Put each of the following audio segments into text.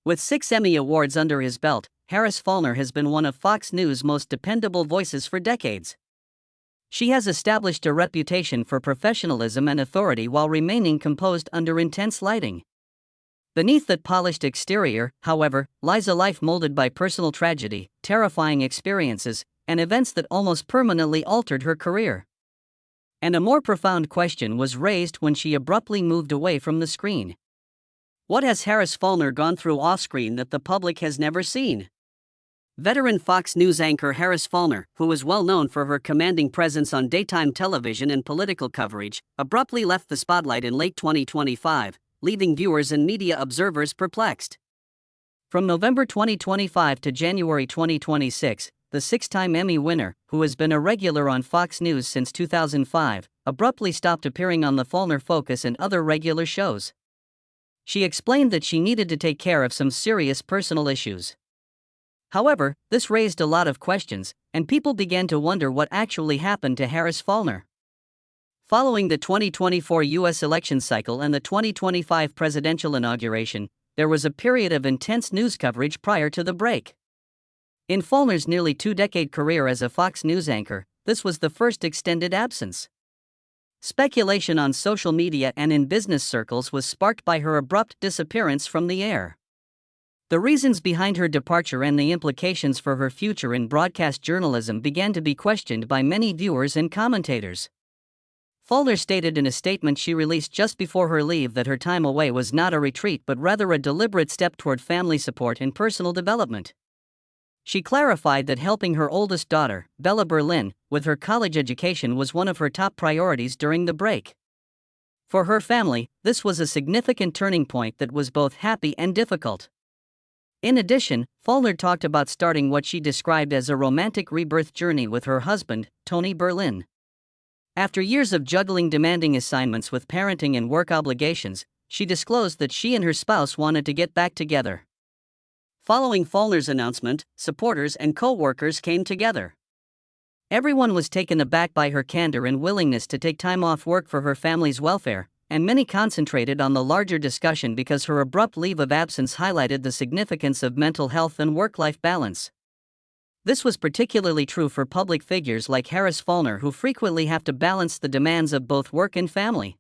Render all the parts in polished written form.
With 6 Emmy Awards under his belt, Harris Faulkner has been one of Fox News' most dependable voices for decades. She has established a reputation for professionalism and authority while remaining composed under intense lighting. Beneath that polished exterior, however, lies a life molded by personal tragedy, terrifying experiences, and events that almost permanently altered her career. And a more profound question was raised when she abruptly moved away from the screen. What has Harris Faulkner gone through off-screen that the public has never seen? Veteran Fox News anchor Harris Faulkner, who is well known for her commanding presence on daytime television and political coverage, abruptly left the spotlight in late 2025, leaving viewers and media observers perplexed. From November 2025 to January 2026, the 6-time Emmy winner, who has been a regular on Fox News since 2005, abruptly stopped appearing on the Faulkner Focus and other regular shows. She explained that she needed to take care of some serious personal issues. However, this raised a lot of questions, and people began to wonder what actually happened to Harris Faulkner. Following the 2024 U.S. election cycle and the 2025 presidential inauguration, there was a period of intense news coverage prior to the break. In Faulkner's nearly 2-decade career as a Fox News anchor, this was the first extended absence. Speculation on social media and in business circles was sparked by her abrupt disappearance from the air. The reasons behind her departure and the implications for her future in broadcast journalism began to be questioned by many viewers and commentators. Faulkner stated in a statement she released just before her leave that her time away was not a retreat but rather a deliberate step toward family support and personal development. She clarified that helping her oldest daughter, Bella Berlin, with her college education was one of her top priorities during the break. For her family, this was a significant turning point that was both happy and difficult. In addition, Faulkner talked about starting what she described as a romantic rebirth journey with her husband, Tony Berlin. After years of juggling demanding assignments with parenting and work obligations, she disclosed that she and her spouse wanted to get back together. Following Faulkner's announcement, supporters and co-workers came together. Everyone was taken aback by her candor and willingness to take time off work for her family's welfare, and many concentrated on the larger discussion because her abrupt leave of absence highlighted the significance of mental health and work-life balance. This was particularly true for public figures like Harris Faulkner, who frequently have to balance the demands of both work and family.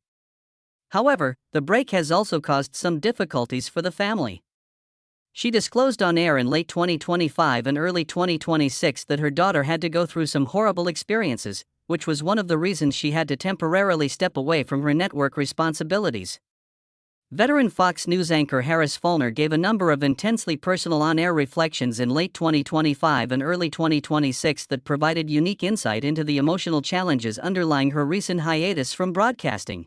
However, the break has also caused some difficulties for the family. She disclosed on air in late 2025 and early 2026 that her daughter had to go through some horrible experiences, which was one of the reasons she had to temporarily step away from her network responsibilities. Veteran Fox News anchor Harris Faulkner gave a number of intensely personal on-air reflections in late 2025 and early 2026 that provided unique insight into the emotional challenges underlying her recent hiatus from broadcasting.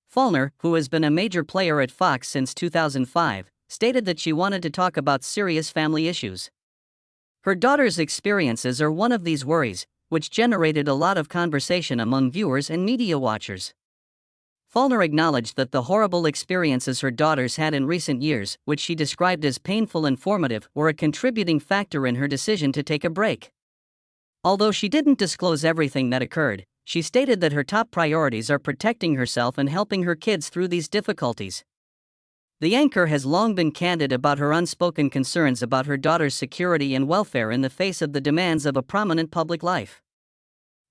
Faulkner, who has been a major player at Fox since 2005, stated that she wanted to talk about serious family issues. Her daughter's experiences are one of these worries, which generated a lot of conversation among viewers and media watchers. Faulkner acknowledged that the horrible experiences her daughters had in recent years, which she described as painful and formative, were a contributing factor in her decision to take a break. Although she didn't disclose everything that occurred, she stated that her top priorities are protecting herself and helping her kids through these difficulties. The anchor has long been candid about her unspoken concerns about her daughter's security and welfare in the face of the demands of a prominent public life.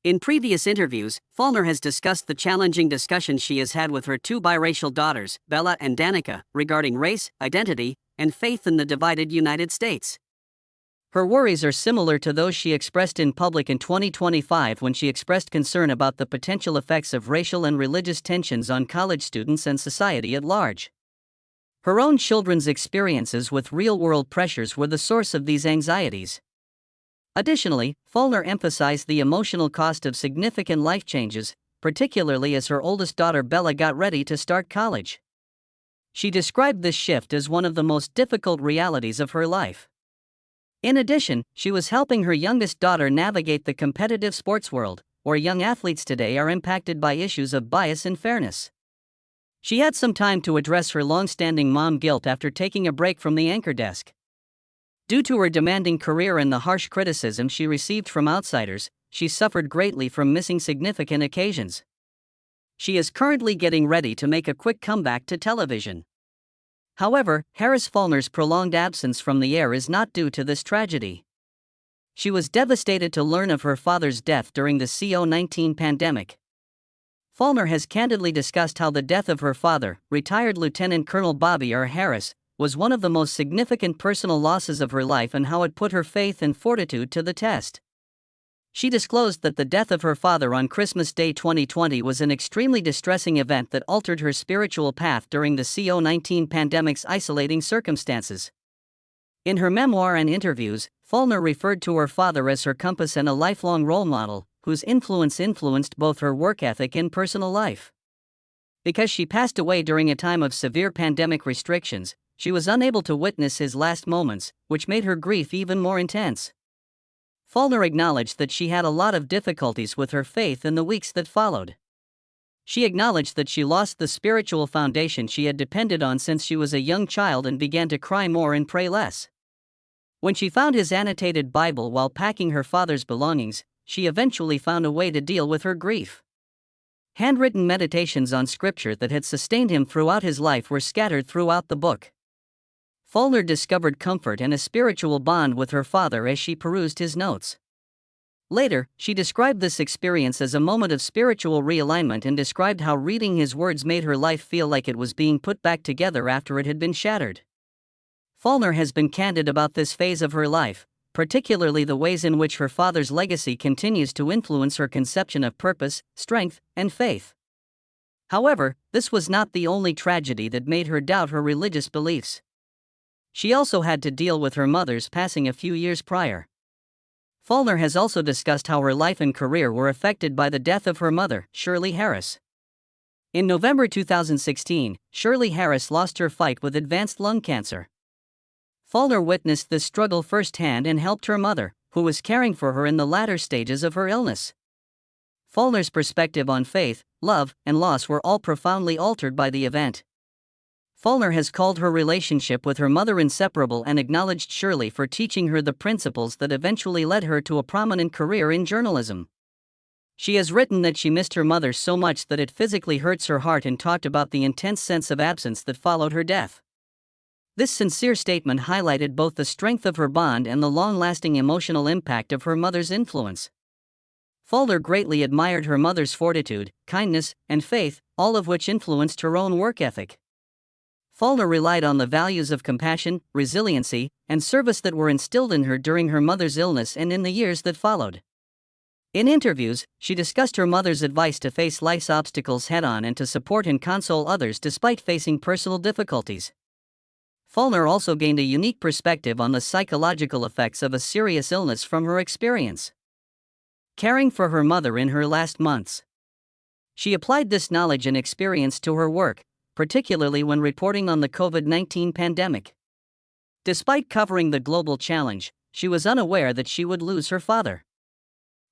In previous interviews, Faulkner has discussed the challenging discussions she has had with her 2 biracial daughters, Bella and Danica, regarding race, identity, and faith in the divided United States. Her worries are similar to those she expressed in public in 2025 when she expressed concern about the potential effects of racial and religious tensions on college students and society at large. Her own children's experiences with real-world pressures were the source of these anxieties. Additionally, Faulkner emphasized the emotional cost of significant life changes, particularly as her oldest daughter Bella got ready to start college. She described this shift as one of the most difficult realities of her life. In addition, she was helping her youngest daughter navigate the competitive sports world, where young athletes today are impacted by issues of bias and fairness. She had some time to address her long-standing mom guilt after taking a break from the anchor desk. Due to her demanding career and the harsh criticism she received from outsiders, she suffered greatly from missing significant occasions. She is currently getting ready to make a quick comeback to television. However, Harris Faulkner's prolonged absence from the air is not due to this tragedy. She was devastated to learn of her father's death during the COVID-19 pandemic. Faulkner has candidly discussed how the death of her father, retired Lieutenant Colonel Bobby R. Harris, was one of the most significant personal losses of her life and how it put her faith and fortitude to the test. She disclosed that the death of her father on Christmas Day 2020 was an extremely distressing event that altered her spiritual path during the COVID-19 pandemic's isolating circumstances. In her memoir and interviews, Faulkner referred to her father as her compass and a lifelong role model, whose influence influenced both her work ethic and personal life. Because she passed away during a time of severe pandemic restrictions, she was unable to witness his last moments, which made her grief even more intense. Faulkner acknowledged that she had a lot of difficulties with her faith in the weeks that followed. She acknowledged that she lost the spiritual foundation she had depended on since she was a young child and began to cry more and pray less. When she found his annotated Bible while packing her father's belongings, she eventually found a way to deal with her grief. Handwritten meditations on scripture that had sustained him throughout his life were scattered throughout the book. Faulkner discovered comfort and a spiritual bond with her father as she perused his notes. Later, she described this experience as a moment of spiritual realignment and described how reading his words made her life feel like it was being put back together after it had been shattered. Faulkner has been candid about this phase of her life, particularly the ways in which her father's legacy continues to influence her conception of purpose, strength, and faith. However, this was not the only tragedy that made her doubt her religious beliefs. She also had to deal with her mother's passing a few years prior. Faulkner has also discussed how her life and career were affected by the death of her mother, Shirley Harris. In November 2016, Shirley Harris lost her fight with advanced lung cancer. Faulkner witnessed this struggle firsthand and helped her mother, who was caring for her in the latter stages of her illness. Faulkner's perspective on faith, love, and loss were all profoundly altered by the event. Faulkner has called her relationship with her mother inseparable and acknowledged Shirley for teaching her the principles that eventually led her to a prominent career in journalism. She has written that she missed her mother so much that it physically hurts her heart and talked about the intense sense of absence that followed her death. This sincere statement highlighted both the strength of her bond and the long-lasting emotional impact of her mother's influence. Faulkner greatly admired her mother's fortitude, kindness, and faith, all of which influenced her own work ethic. Faulkner relied on the values of compassion, resiliency, and service that were instilled in her during her mother's illness and in the years that followed. In interviews, she discussed her mother's advice to face life's obstacles head-on and to support and console others despite facing personal difficulties. Faulkner also gained a unique perspective on the psychological effects of a serious illness from her experience caring for her mother in her last months. She applied this knowledge and experience to her work, particularly when reporting on the COVID-19 pandemic. Despite covering the global challenge, she was unaware that she would lose her father.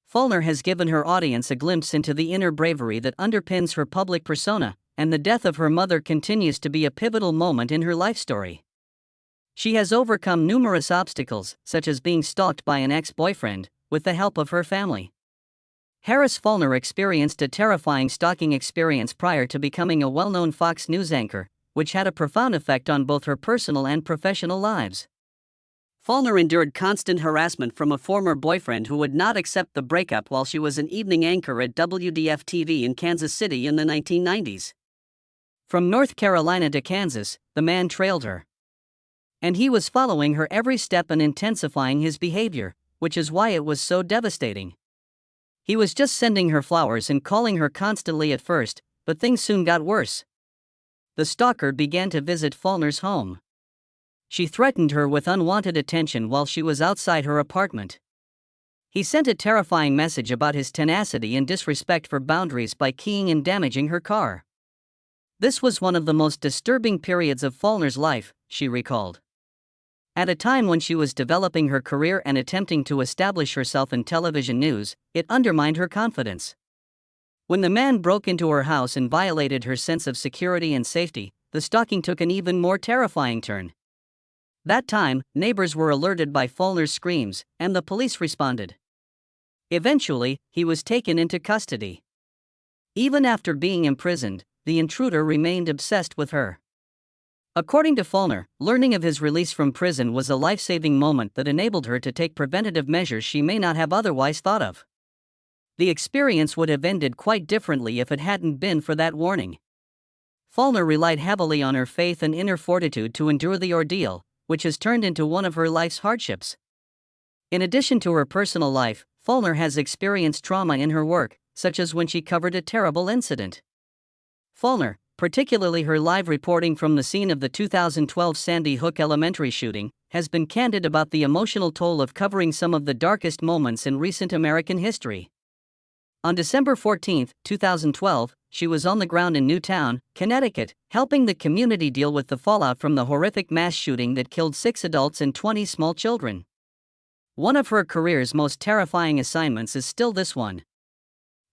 Faulkner has given her audience a glimpse into the inner bravery that underpins her public persona, and the death of her mother continues to be a pivotal moment in her life story. She has overcome numerous obstacles, such as being stalked by an ex-boyfriend, with the help of her family. Harris Faulkner experienced a terrifying stalking experience prior to becoming a well-known Fox News anchor, which had a profound effect on both her personal and professional lives. Faulkner endured constant harassment from a former boyfriend who would not accept the breakup while she was an evening anchor at WDF-TV in Kansas City in the 1990s. From North Carolina to Kansas, the man trailed her. And he was following her every step and intensifying his behavior, which is why it was so devastating. He was just sending her flowers and calling her constantly at first, but things soon got worse. The stalker began to visit Faulkner's home. She threatened her with unwanted attention while she was outside her apartment. He sent a terrifying message about his tenacity and disrespect for boundaries by keying and damaging her car. This was one of the most disturbing periods of Faulkner's life, she recalled. At a time when she was developing her career and attempting to establish herself in television news, it undermined her confidence. When the man broke into her house and violated her sense of security and safety, the stalking took an even more terrifying turn. That time, neighbors were alerted by Faulkner's screams, and the police responded. Eventually, he was taken into custody. Even after being imprisoned, the intruder remained obsessed with her. According to Faulkner, learning of his release from prison was a life-saving moment that enabled her to take preventative measures she may not have otherwise thought of. The experience would have ended quite differently if it hadn't been for that warning. Faulkner relied heavily on her faith and inner fortitude to endure the ordeal, which has turned into one of her life's hardships. In addition to her personal life, Faulkner has experienced trauma in her work, such as when she covered a terrible incident. Faulkner, particularly her live reporting from the scene of the 2012 Sandy Hook Elementary shooting, has been candid about the emotional toll of covering some of the darkest moments in recent American history. On December 14, 2012, she was on the ground in Newtown, Connecticut, helping the community deal with the fallout from the horrific mass shooting that killed 6 adults and 20 small children. One of her career's most terrifying assignments is still this one.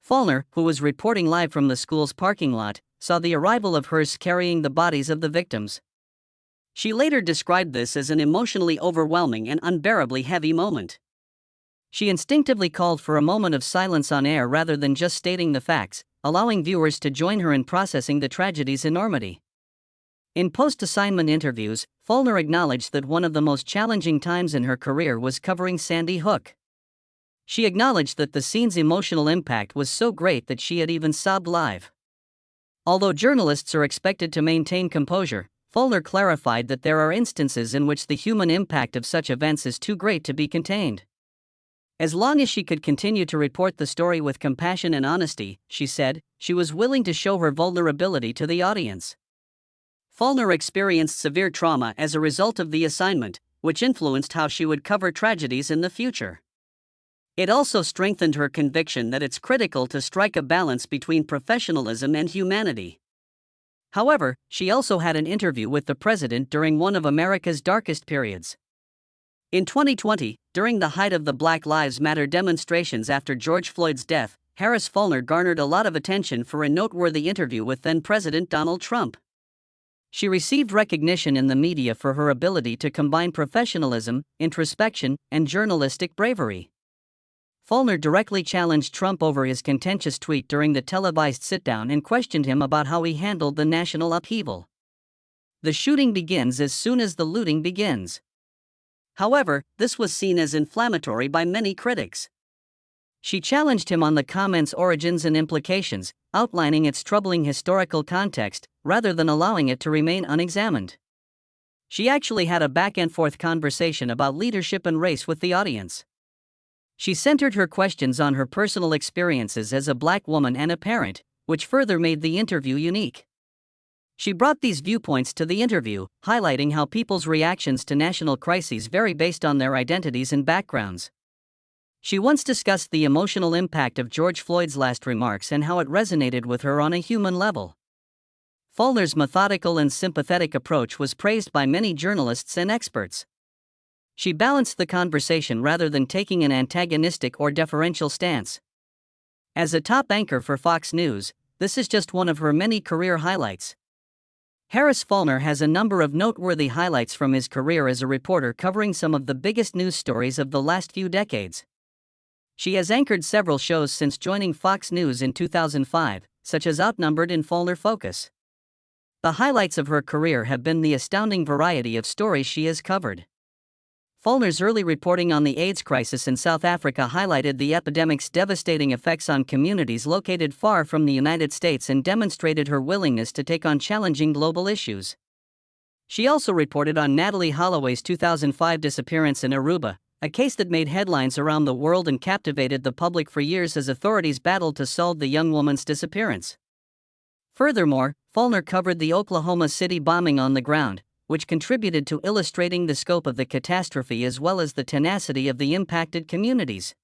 Faulkner, who was reporting live from the school's parking lot, saw the arrival of hearse carrying the bodies of the victims. She later described this as an emotionally overwhelming and unbearably heavy moment. She instinctively called for a moment of silence on air rather than just stating the facts, allowing viewers to join her in processing the tragedy's enormity. In post-assignment interviews, Faulkner acknowledged that one of the most challenging times in her career was covering Sandy Hook. She acknowledged that the scene's emotional impact was so great that she had even sobbed live. Although journalists are expected to maintain composure, Faulkner clarified that there are instances in which the human impact of such events is too great to be contained. As long as she could continue to report the story with compassion and honesty, she said, she was willing to show her vulnerability to the audience. Faulkner experienced severe trauma as a result of the assignment, which influenced how she would cover tragedies in the future. It also strengthened her conviction that it's critical to strike a balance between professionalism and humanity. However, she also had an interview with the president during one of America's darkest periods. In 2020, during the height of the Black Lives Matter demonstrations after George Floyd's death, Harris Faulkner garnered a lot of attention for a noteworthy interview with then-President Donald Trump. She received recognition in the media for her ability to combine professionalism, introspection, and journalistic bravery. Faulkner directly challenged Trump over his contentious tweet during the televised sit-down and questioned him about how he handled the national upheaval. The shooting begins as soon as the looting begins. However, this was seen as inflammatory by many critics. She challenged him on the comment's origins and implications, outlining its troubling historical context, rather than allowing it to remain unexamined. She actually had a back-and-forth conversation about leadership and race with the audience. She centered her questions on her personal experiences as a black woman and a parent, which further made the interview unique. She brought these viewpoints to the interview, highlighting how people's reactions to national crises vary based on their identities and backgrounds. She once discussed the emotional impact of George Floyd's last remarks and how it resonated with her on a human level. Faulkner's methodical and sympathetic approach was praised by many journalists and experts. She balanced the conversation rather than taking an antagonistic or deferential stance. As a top anchor for Fox News, this is just one of her many career highlights. Harris Faulkner has a number of noteworthy highlights from his career as a reporter covering some of the biggest news stories of the last few decades. She has anchored several shows since joining Fox News in 2005, such as Outnumbered and Faulkner Focus. The highlights of her career have been the astounding variety of stories she has covered. Faulkner's early reporting on the AIDS crisis in South Africa highlighted the epidemic's devastating effects on communities located far from the United States and demonstrated her willingness to take on challenging global issues. She also reported on Natalie Holloway's 2005 disappearance in Aruba, a case that made headlines around the world and captivated the public for years as authorities battled to solve the young woman's disappearance. Furthermore, Faulkner covered the Oklahoma City bombing on the ground, which contributed to illustrating the scope of the catastrophe as well as the tenacity of the impacted communities.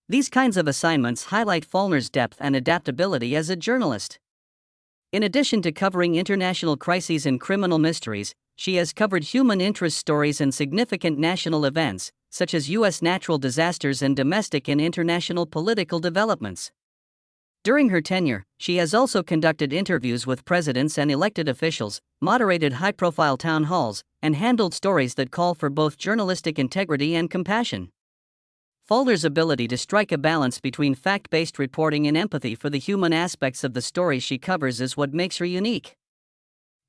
These kinds of assignments highlight Faulkner's depth and adaptability as a journalist. In addition to covering international crises and criminal mysteries, she has covered human interest stories and significant national events, such as U.S. natural disasters and domestic and international political developments. During her tenure, she has also conducted interviews with presidents and elected officials, moderated high-profile town halls, and handled stories that call for both journalistic integrity and compassion. Faulkner's ability to strike a balance between fact-based reporting and empathy for the human aspects of the stories she covers is what makes her unique.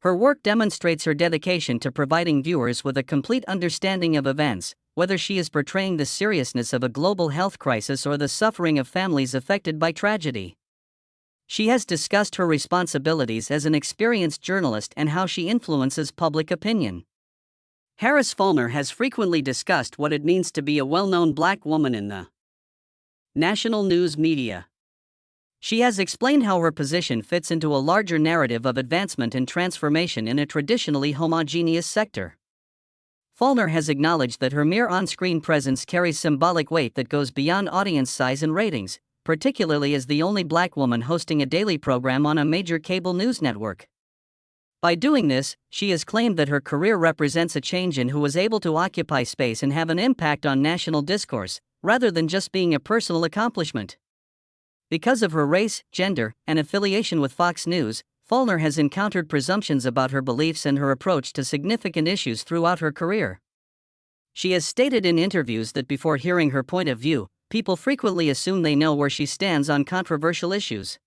Her work demonstrates her dedication to providing viewers with a complete understanding of events, whether she is portraying the seriousness of a global health crisis or the suffering of families affected by tragedy. She has discussed her responsibilities as an experienced journalist and how she influences public opinion. Harris Faulkner has frequently discussed what it means to be a well-known black woman in the national news media. She has explained how her position fits into a larger narrative of advancement and transformation in a traditionally homogeneous sector. Faulkner has acknowledged that her mere on-screen presence carries symbolic weight that goes beyond audience size and ratings, particularly as the only black woman hosting a daily program on a major cable news network. By doing this, she has claimed that her career represents a change in who is able to occupy space and have an impact on national discourse, rather than just being a personal accomplishment. Because of her race, gender, and affiliation with Fox News, Faulkner has encountered presumptions about her beliefs and her approach to significant issues throughout her career. She has stated in interviews that before hearing her point of view, people frequently assume they know where she stands on controversial issues.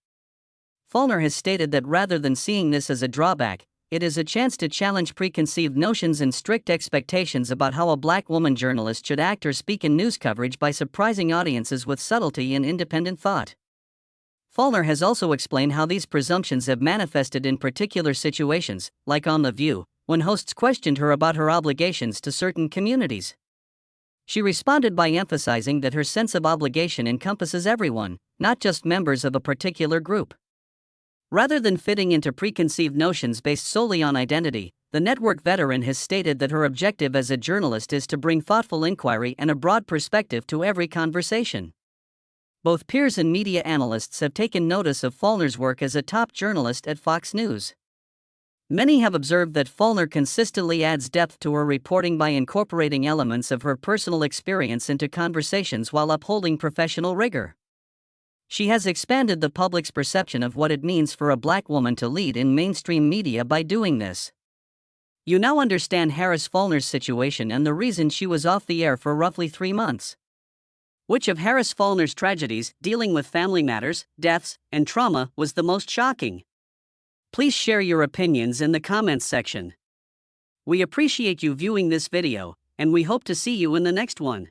Faulkner has stated that rather than seeing this as a drawback, it is a chance to challenge preconceived notions and strict expectations about how a black woman journalist should act or speak in news coverage by surprising audiences with subtlety and independent thought. Faulkner has also explained how these presumptions have manifested in particular situations, like on The View, when hosts questioned her about her obligations to certain communities. She responded by emphasizing that her sense of obligation encompasses everyone, not just members of a particular group. Rather than fitting into preconceived notions based solely on identity, the network veteran has stated that her objective as a journalist is to bring thoughtful inquiry and a broad perspective to every conversation. Both peers and media analysts have taken notice of Faulkner's work as a top journalist at Fox News. Many have observed that Faulkner consistently adds depth to her reporting by incorporating elements of her personal experience into conversations while upholding professional rigor. She has expanded the public's perception of what it means for a black woman to lead in mainstream media by doing this. You now understand Harris Faulkner's situation and the reason she was off the air for roughly 3 months. Which of Harris Faulkner's tragedies, dealing with family matters, deaths, and trauma, was the most shocking? Please share your opinions in the comments section. We appreciate you viewing this video, and we hope to see you in the next one.